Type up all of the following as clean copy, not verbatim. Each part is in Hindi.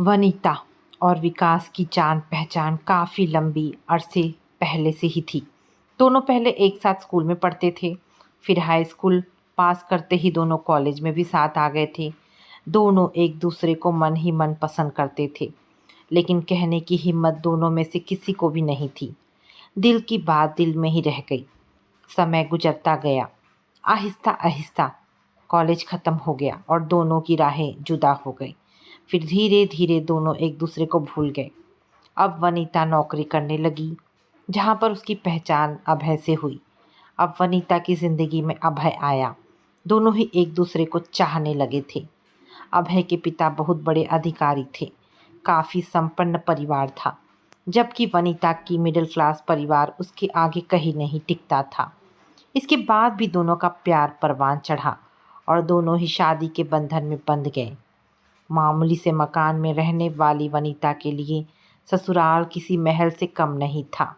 वनिता और विकास की जान पहचान काफ़ी लंबी अरसे पहले से ही थी। दोनों पहले एक साथ स्कूल में पढ़ते थे, फिर हाई स्कूल पास करते ही दोनों कॉलेज में भी साथ आ गए थे। दोनों एक दूसरे को मन ही मन पसंद करते थे, लेकिन कहने की हिम्मत दोनों में से किसी को भी नहीं थी। दिल की बात दिल में ही रह गई। समय गुजरता गया। आहिस्ता आहिस्ता कॉलेज ख़त्म हो गया और दोनों की राहें जुदा हो गई। फिर धीरे धीरे दोनों एक दूसरे को भूल गए। अब वनीता नौकरी करने लगी, जहाँ पर उसकी पहचान अभय से हुई। अब वनीता की ज़िंदगी में अभय आया। दोनों ही एक दूसरे को चाहने लगे थे। अभय के पिता बहुत बड़े अधिकारी थे, काफ़ी संपन्न परिवार था, जबकि वनीता की मिडिल क्लास परिवार उसके आगे कहीं नहीं टिकता था। इसके बाद भी दोनों का प्यार परवान चढ़ा और दोनों ही शादी के बंधन में बंध गए। मामूली से मकान में रहने वाली वनीता के लिए ससुराल किसी महल से कम नहीं था।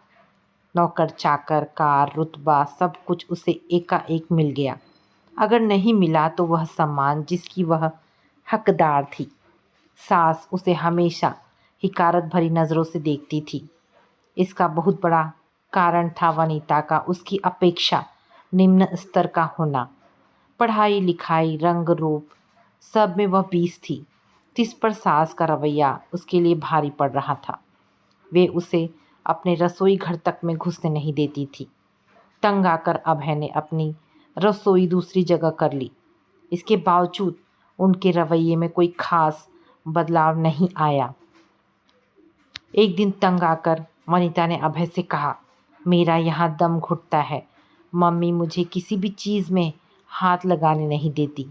नौकर चाकर, कार, रुतबा सब कुछ उसे एकाएक मिल गया। अगर नहीं मिला तो वह सम्मान जिसकी वह हकदार थी। सास उसे हमेशा हिकारत भरी नज़रों से देखती थी। इसका बहुत बड़ा कारण था वनीता का उसकी अपेक्षा निम्न स्तर का होना। पढ़ाई लिखाई, रंग रूप सब में वह 20 थी। जिस पर सास का रवैया उसके लिए भारी पड़ रहा था। वे उसे अपने रसोई घर तक में घुसने नहीं देती थी। तंग आकर अभय ने अपनी रसोई दूसरी जगह कर ली। इसके बावजूद उनके रवैये में कोई खास बदलाव नहीं आया। एक दिन तंग आकर वनीता ने अभय से कहा, मेरा यहाँ दम घुटता है। मम्मी मुझे किसी भी चीज़ में हाथ लगाने नहीं देती।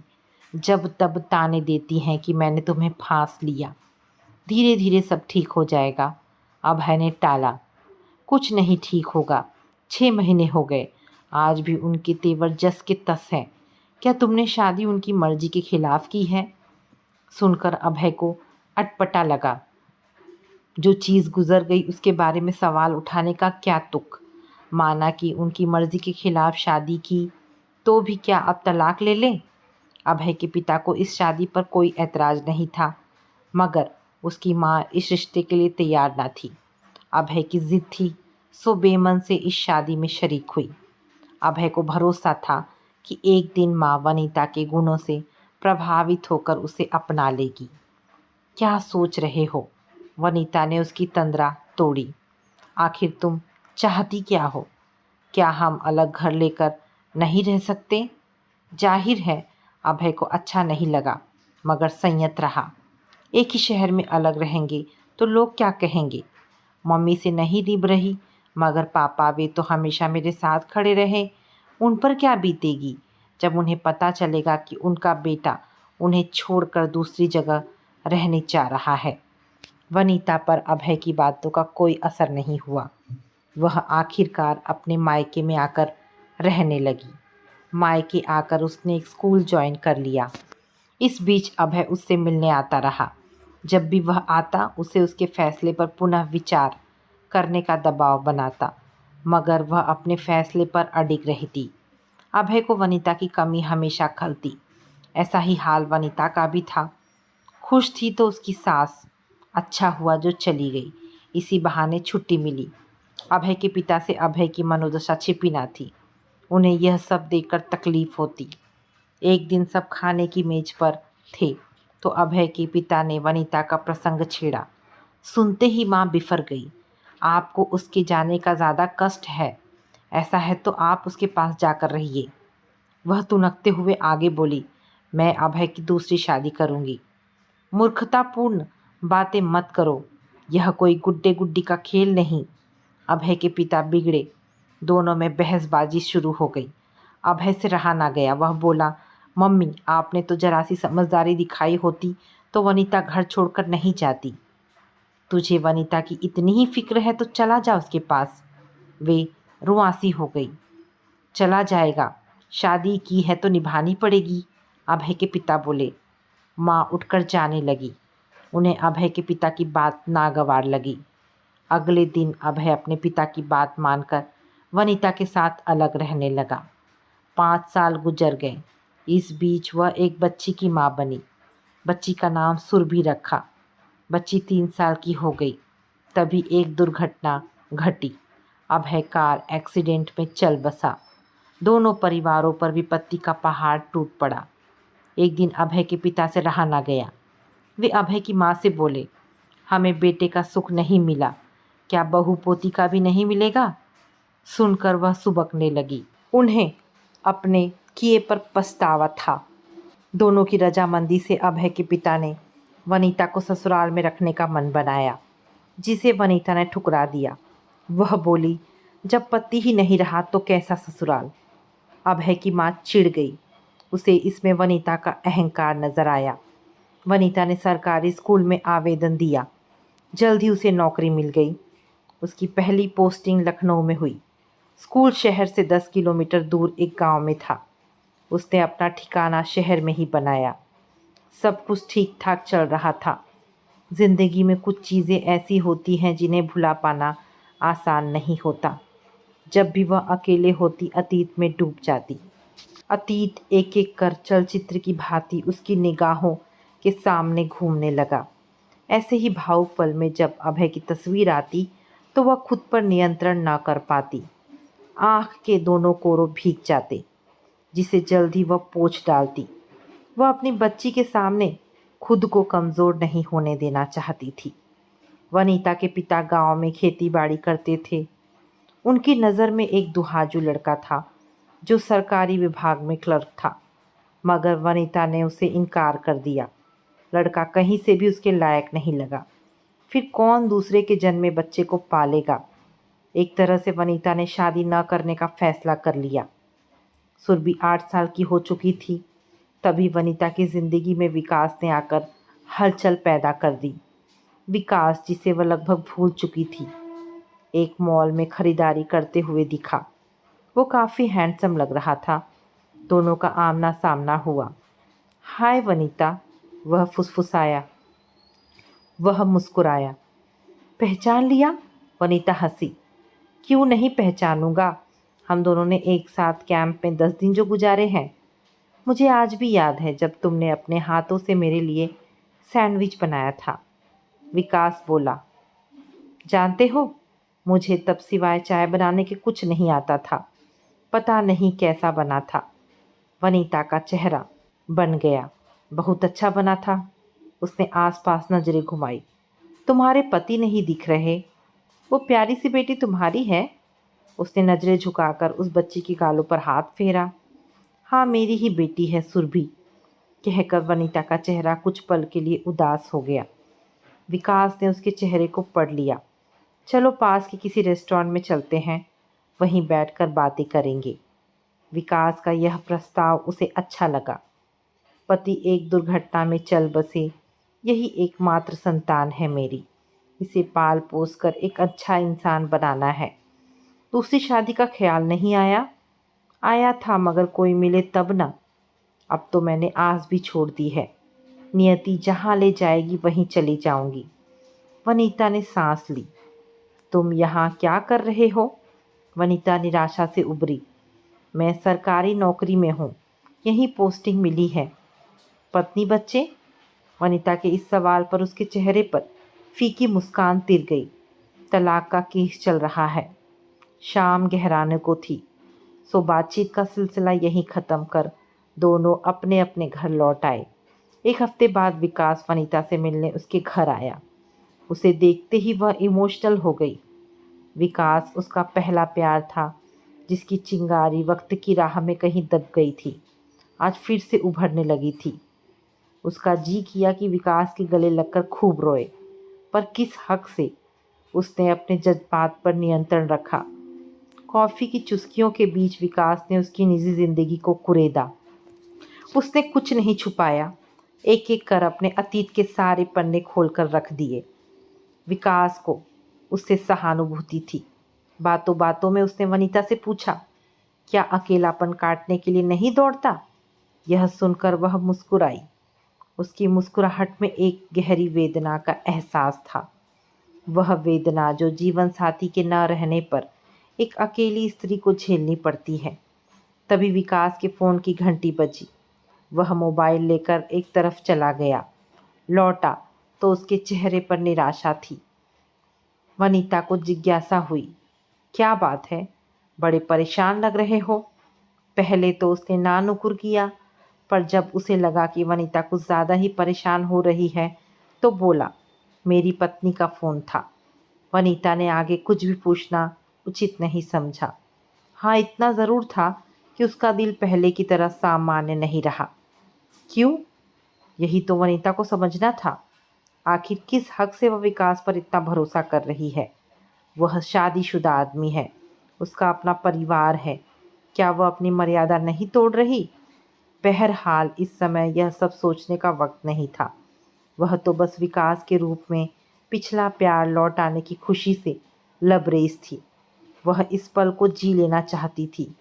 जब तब ताने देती हैं कि मैंने तुम्हें फांस लिया। धीरे धीरे सब ठीक हो जाएगा। अभय ने टाला, कुछ नहीं ठीक होगा। 6 महीने हो गए, आज भी उनके तेवर जस के तस हैं। क्या तुमने शादी उनकी मर्जी के खिलाफ की है? सुनकर अभय को अटपटा लगा। जो चीज़ गुजर गई उसके बारे में सवाल उठाने का क्या तुक। माना कि उनकी मर्जी के खिलाफ शादी की, तो भी क्या अब तलाक ले लें? अभय के पिता को इस शादी पर कोई ऐतराज़ नहीं था, मगर उसकी माँ इस रिश्ते के लिए तैयार न थी। अभय की ज़िद थी, सो बेमन से इस शादी में शरीक हुई। अभय को भरोसा था कि एक दिन माँ वनीता के गुणों से प्रभावित होकर उसे अपना लेगी। क्या सोच रहे हो? वनीता ने उसकी तंद्रा तोड़ी। आखिर तुम चाहती क्या हो? क्या हम अलग घर लेकर नहीं रह सकते? जाहिर है अभय को अच्छा नहीं लगा, मगर संयत रहा। एक ही शहर में अलग रहेंगे तो लोग क्या कहेंगे? मम्मी से नहीं निभ रही, मगर पापा वे तो हमेशा मेरे साथ खड़े रहे। उन पर क्या बीतेगी जब उन्हें पता चलेगा कि उनका बेटा उन्हें छोड़कर दूसरी जगह रहने जा रहा है। वनीता पर अभय की बातों का कोई असर नहीं हुआ। वह आखिरकार अपने मायके में आकर रहने लगी। मायके आकर उसने एक स्कूल ज्वाइन कर लिया। इस बीच अभय उससे मिलने आता रहा। जब भी वह आता उसे उसके फैसले पर पुनः विचार करने का दबाव बनाता, मगर वह अपने फैसले पर अडिग रहती। अभय को वनीता की कमी हमेशा खलती। ऐसा ही हाल वनीता का भी था। खुश थी तो उसकी सास, अच्छा हुआ जो चली गई, इसी बहाने छुट्टी मिली। अभय के पिता से अभय की मनोदशा छिपी ना थी। उन्हें यह सब देखकर तकलीफ़ होती। एक दिन सब खाने की मेज पर थे तो अभय के पिता ने वनीता का प्रसंग छेड़ा। सुनते ही माँ बिफर गई। आपको उसके जाने का ज़्यादा कष्ट है, ऐसा है तो आप उसके पास जाकर रहिए। वह तुनकते हुए आगे बोली, मैं अभय की दूसरी शादी करूँगी। मूर्खतापूर्ण बातें मत करो, यह कोई गुड्डे गुड्डी का खेल नहीं। अभय के पिता बिगड़े। दोनों में बहसबाजी शुरू हो गई। अभय से रहा ना गया। वह बोला, मम्मी आपने तो जरा सी समझदारी दिखाई होती तो वनीता घर छोड़कर नहीं जाती। तुझे वनीता की इतनी ही फिक्र है तो चला जा उसके पास। वे रुआंसी हो गई। चला जाएगा, शादी की है तो निभानी पड़ेगी, अभय के पिता बोले। माँ उठकर जाने लगी। उन्हें अभय के पिता की बात नागवार लगी। अगले दिन अभय अपने पिता की बात मानकर वनीता के साथ अलग रहने लगा। 5 साल गुजर गए। इस बीच वह एक बच्ची की माँ बनी। बच्ची का नाम सुरभि रखा। बच्ची 3 साल की हो गई। तभी एक दुर्घटना घटी। अभय कार एक्सीडेंट में चल बसा। दोनों परिवारों पर विपत्ति का पहाड़ टूट पड़ा। एक दिन अभय के पिता से रहा ना गया। वे अभय की माँ से बोले, हमें बेटे का सुख नहीं मिला, क्या बहू पोती का भी नहीं मिलेगा? सुनकर वह सुबकने लगी। उन्हें अपने किए पर पछतावा था। दोनों की रजामंदी से अभय के पिता ने वनीता को ससुराल में रखने का मन बनाया, जिसे वनीता ने ठुकरा दिया। वह बोली, जब पति ही नहीं रहा तो कैसा ससुराल। अभय की माँ चिढ़ गई। उसे इसमें वनीता का अहंकार नजर आया। वनीता ने सरकारी स्कूल में आवेदन दिया। जल्द ही उसे नौकरी मिल गई। उसकी पहली पोस्टिंग लखनऊ में हुई। स्कूल शहर से 10 किलोमीटर दूर एक गांव में था। उसने अपना ठिकाना शहर में ही बनाया। सब कुछ ठीक ठाक चल रहा था। जिंदगी में कुछ चीज़ें ऐसी होती हैं जिन्हें भुला पाना आसान नहीं होता। जब भी वह अकेले होती अतीत में डूब जाती। अतीत एक एक कर चलचित्र की भांति उसकी निगाहों के सामने घूमने लगा। ऐसे ही भावुक पल में जब अभय की तस्वीर आती तो वह खुद पर नियंत्रण ना कर पाती। आँख के दोनों कोरों भीग जाते, जिसे जल्द ही वह पोंछ डालती। वह अपनी बच्ची के सामने खुद को कमज़ोर नहीं होने देना चाहती थी। वनीता के पिता गांव में खेती बाड़ी करते थे। उनकी नज़र में एक दुहाजू लड़का था जो सरकारी विभाग में क्लर्क था, मगर वनीता ने उसे इनकार कर दिया। लड़का कहीं से भी उसके लायक नहीं लगा। फिर कौन दूसरे के जन्मे बच्चे को पालेगा। एक तरह से वनीता ने शादी न करने का फैसला कर लिया। सुरभि 8 साल की हो चुकी थी। तभी वनीता की ज़िंदगी में विकास ने आकर हलचल पैदा कर दी। विकास, जिसे वह लगभग भूल चुकी थी, एक मॉल में खरीदारी करते हुए दिखा। वो काफ़ी हैंडसम लग रहा था। दोनों का आमना सामना हुआ। हाय वनीता, वह फुसफुसाया। वह मुस्कुराया। पहचान लिया? वनीता हंसी। क्यों नहीं पहचानूंगा, हम दोनों ने एक साथ कैंप में 10 दिन जो गुजारे हैं। मुझे आज भी याद है जब तुमने अपने हाथों से मेरे लिए सैंडविच बनाया था। विकास बोला, जानते हो, मुझे तब सिवाय चाय बनाने के कुछ नहीं आता था। पता नहीं कैसा बना था। वनीता का चेहरा बन गया। बहुत अच्छा बना था। उसने आसपास नजरें घुमाई। तुम्हारे पति नहीं दिख रहे। वो प्यारी सी बेटी तुम्हारी है? उसने नजरें झुकाकर उस बच्ची के गालों पर हाथ फेरा। हाँ, मेरी ही बेटी है सुरभि, कहकर वनीता का चेहरा कुछ पल के लिए उदास हो गया। विकास ने उसके चेहरे को पढ़ लिया। चलो पास के किसी रेस्टोरेंट में चलते हैं, वहीं बैठकर बातें करेंगे। विकास का यह प्रस्ताव उसे अच्छा लगा। पति एक दुर्घटना में चल बसे। यही एकमात्र संतान है मेरी। इसे पाल पोस कर एक अच्छा इंसान बनाना है। दूसरी शादी का ख्याल नहीं आया? आया था, मगर कोई मिले तब ना। अब तो मैंने आस भी छोड़ दी है। नियति जहाँ ले जाएगी वहीं चली जाऊंगी। वनीता ने सांस ली। तुम यहाँ क्या कर रहे हो? वनीता निराशा से उभरी। मैं सरकारी नौकरी में हूँ, यहीं पोस्टिंग मिली है। पत्नी बच्चे? वनीता के इस सवाल पर उसके चेहरे पर फीकी मुस्कान तिर गई। तलाक का केस चल रहा है। शाम गहराने को थी, सो बातचीत का सिलसिला यहीं ख़त्म कर दोनों अपने अपने घर लौट आए। एक हफ्ते बाद विकास वनीता से मिलने उसके घर आया। उसे देखते ही वह इमोशनल हो गई। विकास उसका पहला प्यार था, जिसकी चिंगारी वक्त की राह में कहीं दब गई थी, आज फिर से उभरने लगी थी। उसका जी किया कि विकास के गले लगकर खूब रोए, पर किस हक से? उसने अपने जज्बात पर नियंत्रण रखा। कॉफ़ी की चुस्कियों के बीच विकास ने उसकी निजी ज़िंदगी को कुरेदा। उसने कुछ नहीं छुपाया, एक एक कर अपने अतीत के सारे पन्ने खोलकर रख दिए। विकास को उससे सहानुभूति थी। बातों बातों में उसने वनीता से पूछा, क्या अकेलापन काटने के लिए नहीं दौड़ता? यह सुनकर वह मुस्कुराई। उसकी मुस्कुराहट में एक गहरी वेदना का एहसास था। वह वेदना जो जीवन साथी के न रहने पर एक अकेली स्त्री को झेलनी पड़ती है। तभी विकास के फ़ोन की घंटी बजी। वह मोबाइल लेकर एक तरफ चला गया। लौटा तो उसके चेहरे पर निराशा थी। वनीता को जिज्ञासा हुई, क्या बात है, बड़े परेशान लग रहे हो। पहले तो उसने ना नुकुर किया, पर जब उसे लगा कि वनीता कुछ ज़्यादा ही परेशान हो रही है तो बोला, मेरी पत्नी का फ़ोन था। वनीता ने आगे कुछ भी पूछना उचित नहीं समझा। हाँ, इतना ज़रूर था कि उसका दिल पहले की तरह सामान्य नहीं रहा। क्यों? यही तो वनीता को समझना था। आखिर किस हक से वह विकास पर इतना भरोसा कर रही है? वह शादीशुदा आदमी है, उसका अपना परिवार है। क्या वह अपनी मर्यादा नहीं तोड़ रही? बहरहाल इस समय यह सब सोचने का वक्त नहीं था। वह तो बस विकास के रूप में पिछला प्यार लौट आने की खुशी से लबरेज थी। वह इस पल को जी लेना चाहती थी।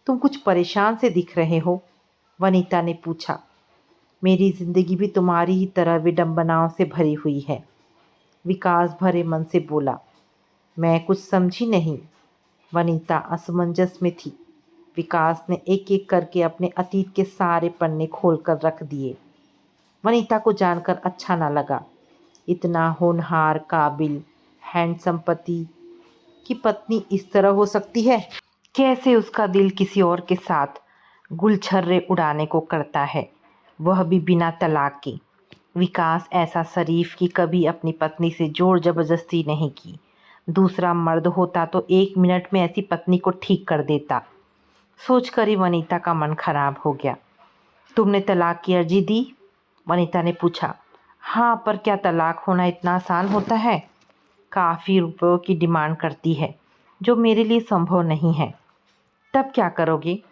तुम कुछ परेशान से दिख रहे हो, वनीता ने पूछा। मेरी जिंदगी भी तुम्हारी ही तरह विडंबनाओं से भरी हुई है, विकास भरे मन से बोला। मैं कुछ समझी नहीं। वनीता असमंजस में थी। विकास ने एक एक करके अपने अतीत के सारे पन्ने खोलकर रख दिए। वनीता को जानकर अच्छा ना लगा। इतना होनहार, काबिल, हैंडसम पति की पत्नी इस तरह हो सकती है? कैसे उसका दिल किसी और के साथ गुलछर्रे उड़ाने को करता है, वह भी बिना तलाक के। विकास ऐसा शरीफ कि कभी अपनी पत्नी से जोर जबरदस्ती नहीं की। दूसरा मर्द होता तो 1 मिनट में ऐसी पत्नी को ठीक कर देता। सोचकर ही वनीता का मन खराब हो गया। तुमने तलाक की अर्जी दी? वनीता ने पूछा। हाँ, पर क्या तलाक होना इतना आसान होता है? काफ़ी रुपयों की डिमांड करती है, जो मेरे लिए संभव नहीं है। तब क्या करोगे?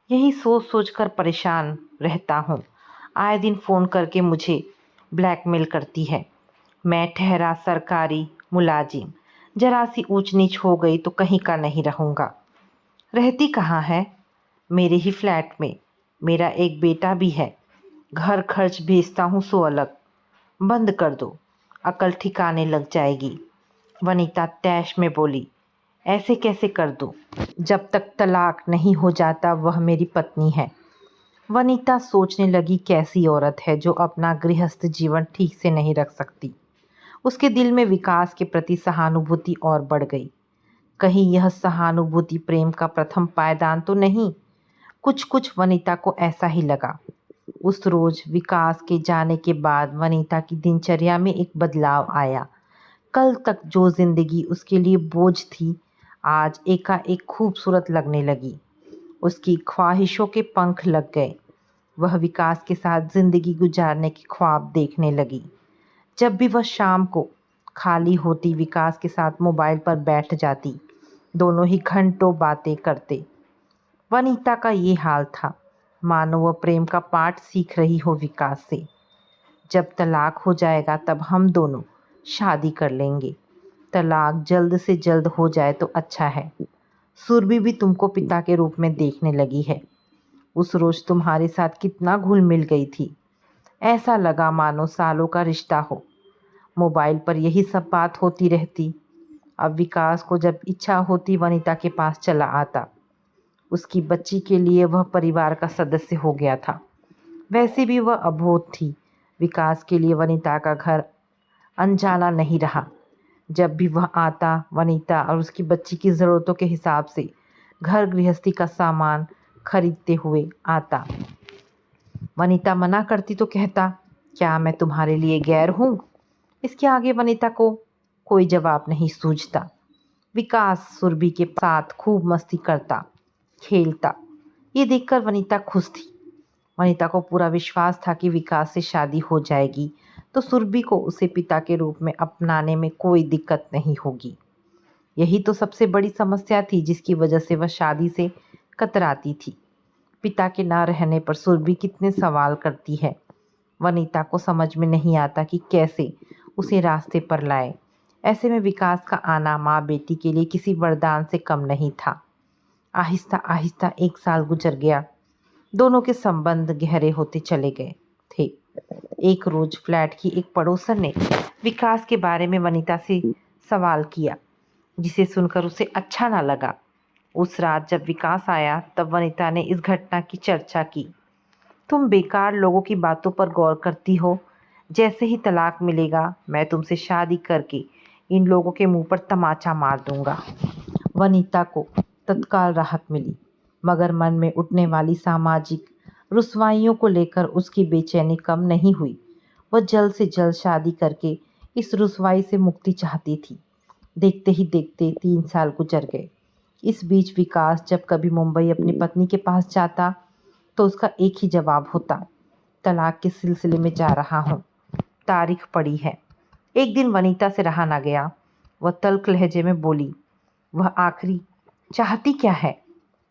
यही सोच सोच कर परेशान रहता हूँ। आए दिन फ़ोन करके मुझे ब्लैकमेल करती है। मैं ठहरा सरकारी मुलाजिम, जरा सी ऊंच नीच हो गई तो कहीं का नहीं रहूँगा। रहती कहाँ है? मेरे ही फ्लैट में। मेरा एक बेटा भी है। घर खर्च भेजता हूँ सो अलग। बंद कर दो, अकल ठिकाने लग जाएगी। वनीता तैश में बोली। ऐसे कैसे कर दूँ? जब तक तलाक नहीं हो जाता वह मेरी पत्नी है। वनीता सोचने लगी, कैसी औरत है जो अपना गृहस्थ जीवन ठीक से नहीं रख सकती। उसके दिल में विकास के प्रति सहानुभूति और बढ़ गई। कहीं यह सहानुभूति प्रेम का प्रथम पायदान तो नहीं? कुछ कुछ वनीता को ऐसा ही लगा। उस रोज विकास के जाने के बाद वनीता की दिनचर्या में एक बदलाव आया। कल तक जो जिंदगी उसके लिए बोझ थी, आज एकाएक खूबसूरत लगने लगी। उसकी ख्वाहिशों के पंख लग गए। वह विकास के साथ जिंदगी गुजारने के ख्वाब देखने लगी। जब भी वह शाम को खाली होती विकास के साथ मोबाइल पर बैठ जाती। दोनों ही घंटों बातें करते। वनीता का ये हाल था, मानो वह प्रेम का पाठ सीख रही हो विकास से। जब तलाक हो जाएगा तब हम दोनों शादी कर लेंगे। तलाक जल्द से जल्द हो जाए तो अच्छा है। सुरभि भी तुमको पिता के रूप में देखने लगी है। उस रोज तुम्हारे साथ कितना घुल मिल गई थी। ऐसा लगा मानो सालों का रिश्ता हो। मोबाइल पर यही सब बात होती रहती। अब विकास को जब इच्छा होती वनीता के पास चला आता। उसकी बच्ची के लिए वह परिवार का सदस्य हो गया था। वैसे भी वह अबोध थी। विकास के लिए वनीता का घर अनजाना नहीं रहा। जब भी वह आता वनीता और उसकी बच्ची की ज़रूरतों के हिसाब से घर गृहस्थी का सामान खरीदते हुए आता। वनीता मना करती तो कहता, क्या मैं तुम्हारे लिए गैर हूँ? इसके आगे वनीता को कोई जवाब नहीं सूझता। विकास सुरभि के साथ खूब मस्ती करता, खेलता। ये देखकर वनीता खुश थी। वनीता को पूरा विश्वास था कि विकास से शादी हो जाएगी तो सुरभि को उसे पिता के रूप में अपनाने में कोई दिक्कत नहीं होगी। यही तो सबसे बड़ी समस्या थी जिसकी वजह से वह शादी से कतराती थी। पिता के ना रहने पर सुरभि कितने सवाल करती है। वनीता को समझ में नहीं आता कि कैसे उसे रास्ते पर लाए। ऐसे में विकास का आना माँ बेटी के लिए किसी वरदान से कम नहीं था। आहिस्ता आहिस्ता 1 साल गुजर गया। दोनों के संबंध गहरे होते चले गए थे। एक रोज फ्लैट की एक पड़ोसन ने विकास के बारे में वनीता से सवाल किया, जिसे सुनकर उसे अच्छा ना लगा। उस रात जब विकास आया तब वनीता ने इस घटना की चर्चा की। तुम बेकार लोगों की बातों पर गौर करती हो, जैसे ही तलाक मिलेगा मैं तुमसे शादी करके इन लोगों के मुंह पर तमाचा मार दूंगा। वनीता को तत्काल राहत मिली, मगर मन में उठने वाली सामाजिक रुसवाइयों को लेकर उसकी बेचैनी कम नहीं हुई। वह जल्द से जल्द शादी करके इस रुसवाई से मुक्ति चाहती थी। देखते ही देखते 3 साल गुजर गए। इस बीच विकास जब कभी मुंबई अपनी पत्नी के पास जाता तो उसका एक ही जवाब होता, तलाक के सिलसिले में जा रहा हूँ, तारीख पड़ी है। एक दिन वनीता से रहा ना गया। वह तल्ख लहजे में बोली, वह आखिरी चाहती क्या है?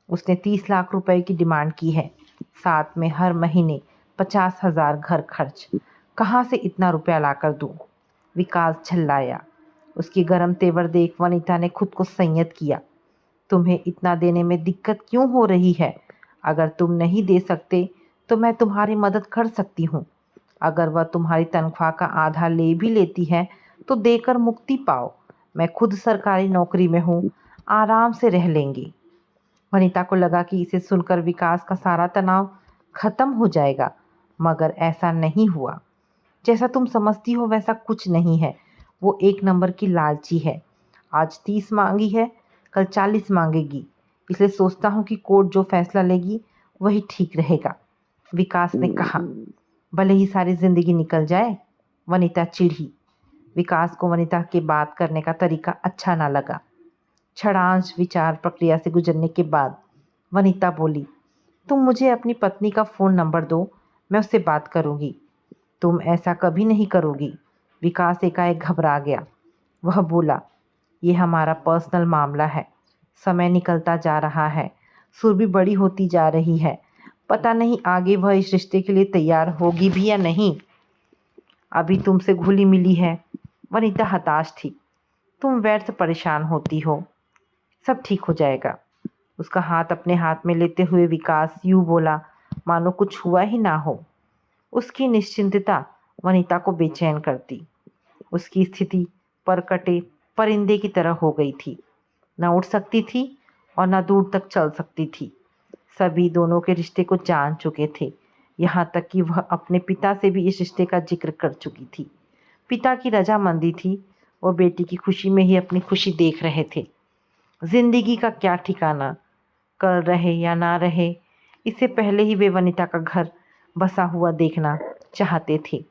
उसने 30 लाख रुपए की डिमांड की है, साथ में हर महीने 50,000 घर खर्च। कहाँ से इतना रुपया लाकर दूँ? विकास झल्लाया। उसकी गर्म तेवर देख वनीता ने खुद को संयत किया। तुम्हें इतना देने में दिक्कत क्यों हो रही है? अगर तुम नहीं दे सकते तो मैं तुम्हारी मदद कर सकती हूँ। अगर वह तुम्हारी तनख्वाह का आधा ले भी लेती है तो देकर मुक्ति पाओ। मैं खुद सरकारी नौकरी में हूँ, आराम से रह लेंगे। वनीता को लगा कि इसे सुनकर विकास का सारा तनाव खत्म हो जाएगा, मगर ऐसा नहीं हुआ। जैसा तुम समझती हो वैसा कुछ नहीं है। वो एक नंबर की लालची है। आज 30 मांगी है, कल 40 मांगेगी। इसलिए सोचता हूँ कि कोर्ट जो फैसला लेगी वही ठीक रहेगा। विकास ने कहा। भले ही सारी जिंदगी निकल जाए। वनीता चिढ़ी। विकास को वनीता के बात करने का तरीका अच्छा ना लगा। क्षणांश विचार प्रक्रिया से गुजरने के बाद वनीता बोली, तुम मुझे अपनी पत्नी का फ़ोन नंबर दो, मैं उससे बात करूँगी। तुम ऐसा कभी नहीं करोगी। विकास एकाएक घबरा गया। वह बोला, ये हमारा पर्सनल मामला है। समय निकलता जा रहा है, सुर भी बड़ी होती जा रही है। पता नहीं आगे वह इस रिश्ते के लिए तैयार होगी भी या नहीं। अभी तुमसे घुली मिली है। वनीता हताश थी। तुम व्यर्थ परेशान होती हो, सब ठीक हो जाएगा। उसका हाथ अपने हाथ में लेते हुए विकास यूं बोला मानो कुछ हुआ ही ना हो। उसकी निश्चिंतता वनीता को बेचैन करती। उसकी स्थिति परकटे परिंदे की तरह हो गई थी। न उठ सकती थी और न दूर तक चल सकती थी। सभी दोनों के रिश्ते को जान चुके थे, यहाँ तक कि वह अपने पिता से भी इस रिश्ते का जिक्र कर चुकी थी। पिता की रजामंदी थी। वो बेटी की खुशी में ही अपनी खुशी देख रहे थे। जिंदगी का क्या ठिकाना, कल रहे या ना रहे, इससे पहले ही वे वनीता का घर बसा हुआ देखना चाहते थे।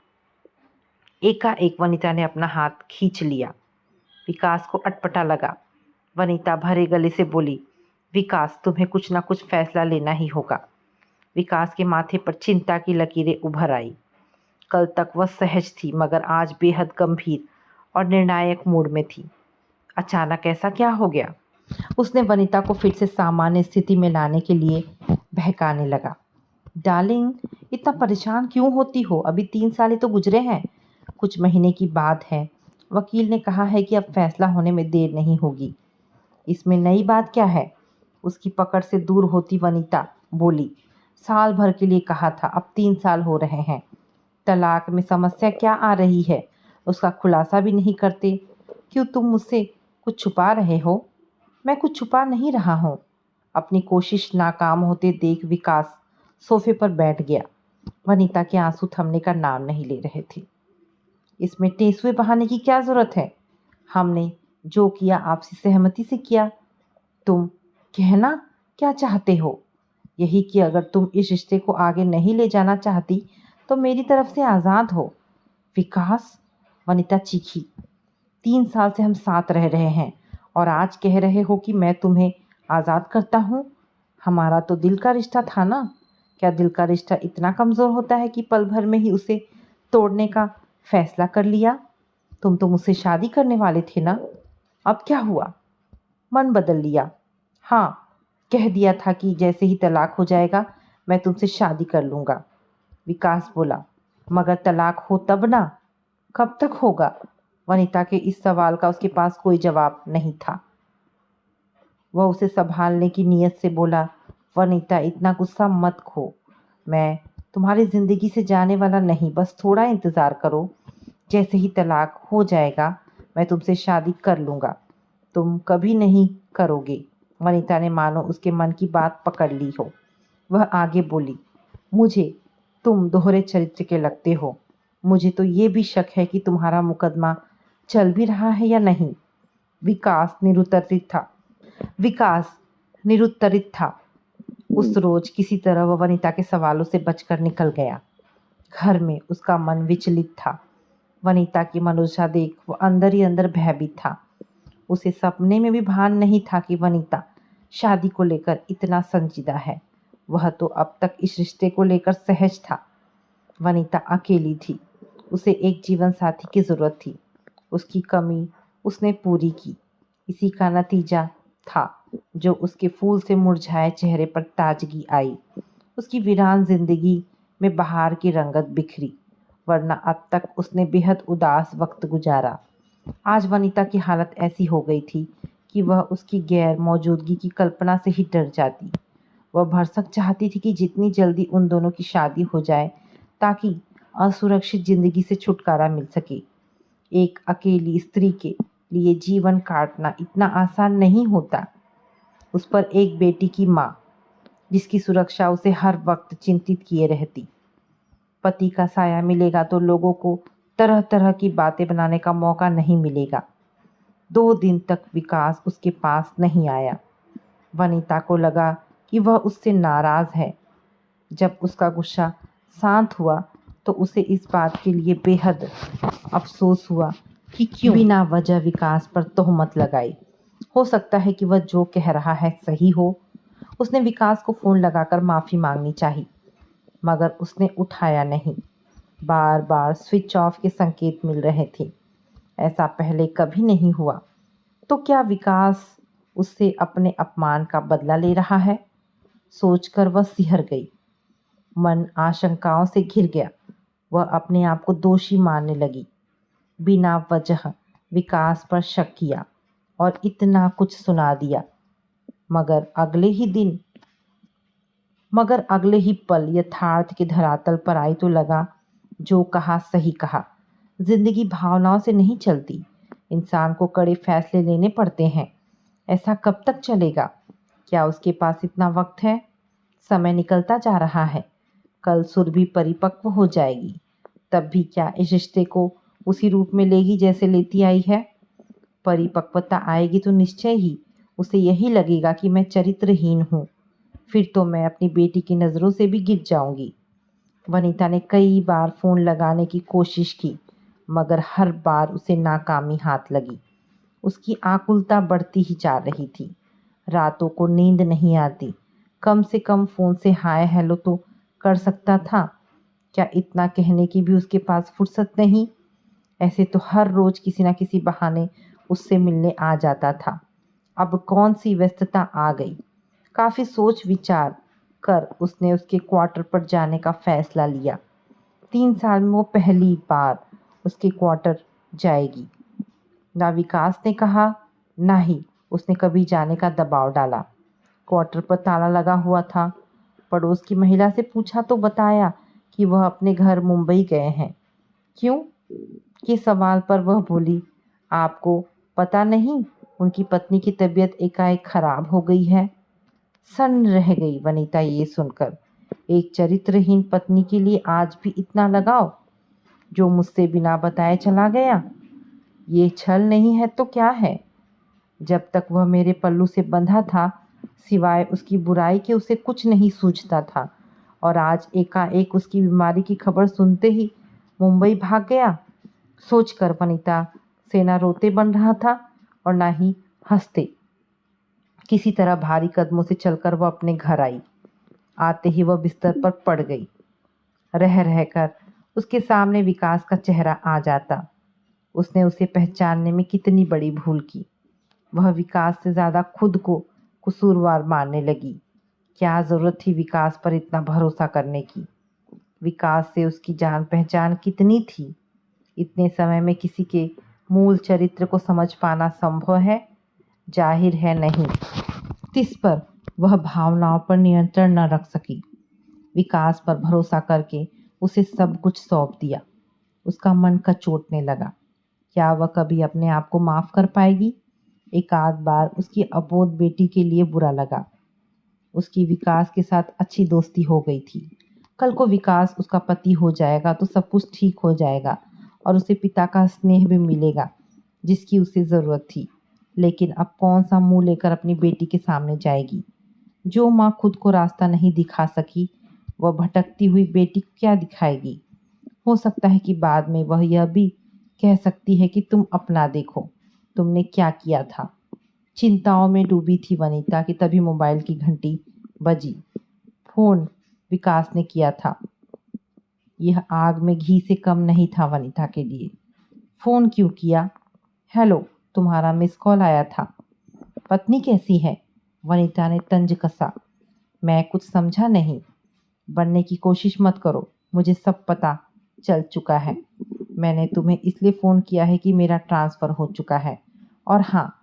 एकाएक वनीता ने अपना हाथ खींच लिया। विकास को अटपटा लगा। वनीता भरे गले से बोली, विकास तुम्हें कुछ ना कुछ फैसला लेना ही होगा। विकास के माथे पर चिंता की लकीरें उभर आई। कल तक वह सहज थी, मगर आज बेहद गंभीर और निर्णायक मूड में थी। अचानक ऐसा क्या हो गया? उसने वनीता को फिर से सामान्य स्थिति में लाने के लिए बहकाने लगा। डार्लिंग, इतना परेशान क्यों होती हो? अभी 3 साल ही तो गुजरे हैं। कुछ महीने की बात है। वकील ने कहा है कि अब फैसला होने में देर नहीं होगी। इसमें नई बात क्या है? उसकी पकड़ से दूर होती वनीता बोली, साल भर के लिए कहा था, अब 3 साल हो रहे हैं। तलाक में समस्या क्या आ रही है? उसका खुलासा भी नहीं करते। क्यों तुम मुझसे कुछ छुपा रहे हो? मैं कुछ छुपा नहीं रहा हूँ। अपनी कोशिश नाकाम होते देख विकास सोफे पर बैठ गया। वनीता के आंसू थमने का नाम नहीं ले रहे थे। इसमें टेसुए बहाने की क्या जरूरत है? हमने जो किया आपसी सहमति से किया। तुम कहना क्या चाहते हो? यही कि अगर तुम इस रिश्ते को आगे नहीं ले जाना चाहती तो मेरी तरफ से आज़ाद हो। विकास, वनीता चीखी, 3 साल से हम साथ रह रहे हैं और आज कह रहे हो कि मैं तुम्हें आज़ाद करता हूँ? हमारा तो दिल का रिश्ता था ना। क्या दिल का रिश्ता इतना कमज़ोर होता है कि पल भर में ही उसे तोड़ने का फैसला कर लिया? तुम तो मुझसे शादी करने वाले थे ना। अब क्या हुआ? मन बदल लिया। हाँ, कह दिया था कि जैसे ही तलाक हो जाएगा मैं तुमसे शादी कर लूँगा। विकास बोला, मगर तलाक हो तब ना। कब तक होगा? वनीता के इस सवाल का उसके पास कोई जवाब नहीं था। वह उसे संभालने की नीयत से बोला, वनीता इतना गुस्सा मत खो। मैं तुम्हारी ज़िंदगी से जाने वाला नहीं, बस थोड़ा इंतज़ार करो। जैसे ही तलाक हो जाएगा मैं तुमसे शादी कर लूँगा। तुम कभी नहीं करोगे। वनीता ने मानो उसके मन की बात पकड़ ली हो। वह आगे बोली, मुझे तुम दोहरे चरित्र के लगते हो। मुझे तो ये भी शक है कि तुम्हारा मुकदमा चल भी रहा है या नहीं। विकास निरुत्तरित था विकास निरुत्तरित था। उस रोज किसी तरह वह वनिता के सवालों से बचकर निकल गया। घर में उसका मन विचलित था। वनिता की मनोदशा देख वो अंदर ही अंदर भयभीत था। उसे सपने में भी भान नहीं था कि वनिता शादी को लेकर इतना संजीदा है। वह तो अब तक इस रिश्ते को लेकर सहज था। वनिता अकेली थी। उसे एक जीवन साथी की जरूरत थी। उसकी कमी उसने पूरी की। इसी का नतीजा था जो उसके फूल से मुरझाए चेहरे पर ताजगी आई। उसकी वीरान जिंदगी में बहार की रंगत बिखरी। वरना अब तक उसने बेहद उदास वक्त गुजारा। आज वनिता की हालत ऐसी हो गई थी कि वह उसकी गैर मौजूदगी की कल्पना से ही डर जाती। वह भरसक चाहती थी कि जितनी जल्दी उन दोनों की शादी हो जाए ताकि असुरक्षित जिंदगी से छुटकारा मिल सके। एक अकेली स्त्री के लिए जीवन काटना इतना आसान नहीं होता। उस पर एक बेटी की माँ जिसकी सुरक्षा उसे हर वक्त चिंतित किए रहती। पति का साया मिलेगा तो लोगों को तरह तरह की बातें बनाने का मौका नहीं मिलेगा। 2 दिन तक विकास उसके पास नहीं आया। वनिता को लगा कि वह उससे नाराज है। जब उसका गुस्सा शांत हुआ तो उसे इस बात के लिए बेहद अफसोस हुआ कि क्यों बिना वजह विकास पर तोहमत लगाई। हो सकता है कि वह जो कह रहा है सही हो। उसने विकास को फोन लगाकर माफी मांगनी चाहिए, मगर उसने उठाया नहीं। बार बार स्विच ऑफ के संकेत मिल रहे थे। ऐसा पहले कभी नहीं हुआ। तो क्या विकास उससे अपने अपमान का बदला ले रहा है? सोचकर वह सिहर गई। मन आशंकाओं से घिर गया। वह अपने आप को दोषी मानने लगी। बिना वजह विकास पर शक किया और इतना कुछ सुना दिया। मगर अगले ही पल यथार्थ के धरातल पर आई तो लगा जो कहा सही कहा। जिंदगी भावनाओं से नहीं चलती। इंसान को कड़े फैसले लेने पड़ते हैं। ऐसा कब तक चलेगा? क्या उसके पास इतना वक्त है? समय निकलता जा रहा है। कल सुरभि परिपक्व हो जाएगी। तब भी क्या इस रिश्ते को उसी रूप में लेगी जैसे लेती आई है? परिपक्वता आएगी तो निश्चय ही उसे यही लगेगा कि मैं चरित्रहीन हूँ। फिर तो मैं अपनी बेटी की नज़रों से भी गिर जाऊंगी। वनिता ने कई बार फोन लगाने की कोशिश की, मगर हर बार उसे नाकामी हाथ लगी। उसकी आकुलता बढ़ती ही जा रही थी। रातों को नींद नहीं आती। कम से कम फोन से हाय हेलो तो कर सकता था। क्या इतना कहने की भी उसके पास फुर्सत नहीं? ऐसे तो हर रोज किसी न किसी बहाने उससे मिलने आ जाता था। अब कौन सी व्यस्तता आ गई? काफी सोच विचार कर उसने उसके क्वार्टर पर जाने का फैसला लिया। 3 साल में वो पहली बार उसके क्वार्टर जाएगी। ना विकास ने कहा, ना ही उसने कभी जाने का दबाव डाला। क्वार्टर पर ताला लगा हुआ था। पड़ोस की महिला से पूछा तो बताया कि वह अपने घर मुंबई गए हैं। क्यों? के सवाल पर वह बोली, आपको पता नहीं उनकी पत्नी की तबीयत एकाएक खराब हो गई है। सन्न रह गई वनिता ये सुनकर। एक चरित्रहीन पत्नी के लिए आज भी इतना लगाव? जो मुझसे बिना बताए चला गया। ये छल नहीं है तो क्या है? जब तक वह मेरे पल्लू से बंधा था, सिवाय उसकी बुराई के उसे कुछ नहीं सूझता था। और आज एकाएक उसकी बीमारी की खबर सुनते ही मुंबई भाग गया। सोचकर वनिता से ना रोते बन रहा था और ना ही हंसते। किसी तरह भारी कदमों से चलकर वह अपने घर आई। आते ही वह बिस्तर पर पड़ गई। रह रहकर उसके सामने विकास का चेहरा आ जाता। उसने उसे पहचानने में कितनी बड़ी भूल की। वह विकास से ज्यादा खुद को कसूरवार मानने लगी। क्या जरूरत थी विकास पर इतना भरोसा करने की? विकास से उसकी जान पहचान कितनी थी? इतने समय में किसी के मूल चरित्र को समझ पाना संभव है? जाहिर है नहीं। तिस पर वह भावनाओं पर नियंत्रण न रख सकी। विकास पर भरोसा करके उसे सब कुछ सौंप दिया। उसका मन कचोटने लगा। क्या वह कभी अपने आप को माफ कर पाएगी? एक आध बार उसकी अबोध बेटी के लिए बुरा लगा। उसकी विकास के साथ अच्छी दोस्ती हो गई थी। कल को विकास उसका पति हो जाएगा तो सब कुछ ठीक हो जाएगा और उसे पिता का स्नेह भी मिलेगा जिसकी उसे ज़रूरत थी। लेकिन अब कौन सा मुंह लेकर अपनी बेटी के सामने जाएगी? जो माँ खुद को रास्ता नहीं दिखा सकी, वह भटकती हुई बेटी को क्या दिखाएगी? हो सकता है कि बाद में वह यह भी कह सकती है कि तुम अपना देखो, तुमने क्या किया था। चिंताओं में डूबी थी वनीता कि तभी मोबाइल की घंटी बजी। फ़ोन विकास ने किया था। यह आग में घी से कम नहीं था वनीता के लिए। फ़ोन क्यों किया? हेलो, तुम्हारा मिस कॉल आया था। पत्नी कैसी है? वनीता ने तंज कसा। मैं कुछ समझा नहीं। बनने की कोशिश मत करो, मुझे सब पता चल चुका है। मैंने तुम्हें इसलिए फ़ोन किया है कि मेरा ट्रांसफ़र हो चुका है। और हाँ,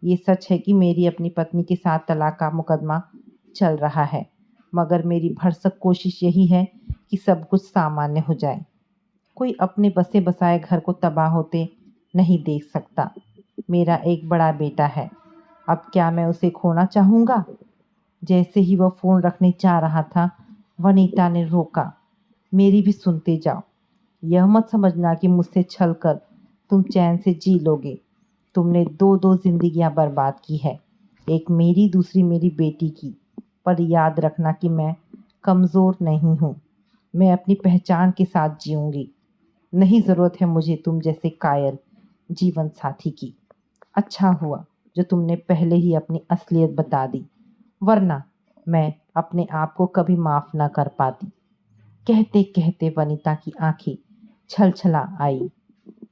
ये सच है कि मेरी अपनी पत्नी के साथ तलाक का मुकदमा चल रहा है, मगर मेरी भरसक कोशिश यही है कि सब कुछ सामान्य हो जाए। कोई अपने बसे बसाए घर को तबाह होते नहीं देख सकता। मेरा एक बड़ा बेटा है, अब क्या मैं उसे खोना चाहूँगा? जैसे ही वह फ़ोन रखने जा रहा था, वनीता ने रोका। मेरी भी सुनते जाओ। यह मत समझना कि मुझसे छल कर तुम चैन से जी लोगे। तुमने दो जिंदगियां बर्बाद की है, एक मेरी, दूसरी मेरी बेटी की। पर याद रखना कि मैं कमज़ोर नहीं हूँ। मैं अपनी पहचान के साथ जीऊँगी। नहीं ज़रूरत है मुझे तुम जैसे कायर जीवन साथी की। अच्छा हुआ जो तुमने पहले ही अपनी असलियत बता दी, वरना मैं अपने आप को कभी माफ़ ना कर पाती। कहते कहते वनीता की आंखें छलछला आई।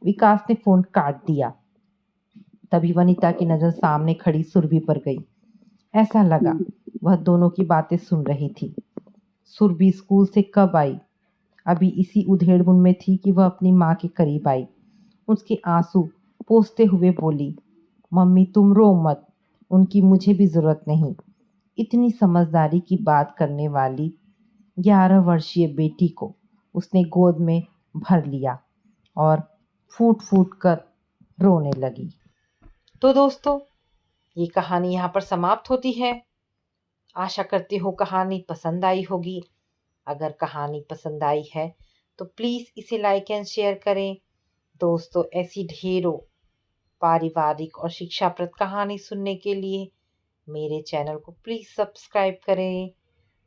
विकास ने फ़ोन काट दिया। तभी वनीता की नज़र सामने खड़ी सुरभि पर गई। ऐसा लगा वह दोनों की बातें सुन रही थी। सुरभि स्कूल से कब आई? अभी इसी उधेड़-बुन में थी कि वह अपनी माँ के करीब आई। उसके आंसू पोंछते हुए बोली, मम्मी तुम रो मत, उनकी मुझे भी ज़रूरत नहीं। इतनी समझदारी की बात करने वाली 11 वर्षीय बेटी को उसने गोद में भर लिया और फूट-फूट कर रोने लगी। तो दोस्तों, ये कहानी यहाँ पर समाप्त होती है। आशा करती हूँ कहानी पसंद आई होगी। अगर कहानी पसंद आई है तो प्लीज़ इसे लाइक एंड शेयर करें। दोस्तों, ऐसी ढेरों पारिवारिक और शिक्षाप्रद कहानी सुनने के लिए मेरे चैनल को प्लीज़ सब्सक्राइब करें।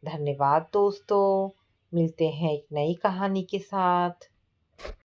धन्यवाद दोस्तों। मिलते हैं एक नई कहानी के साथ।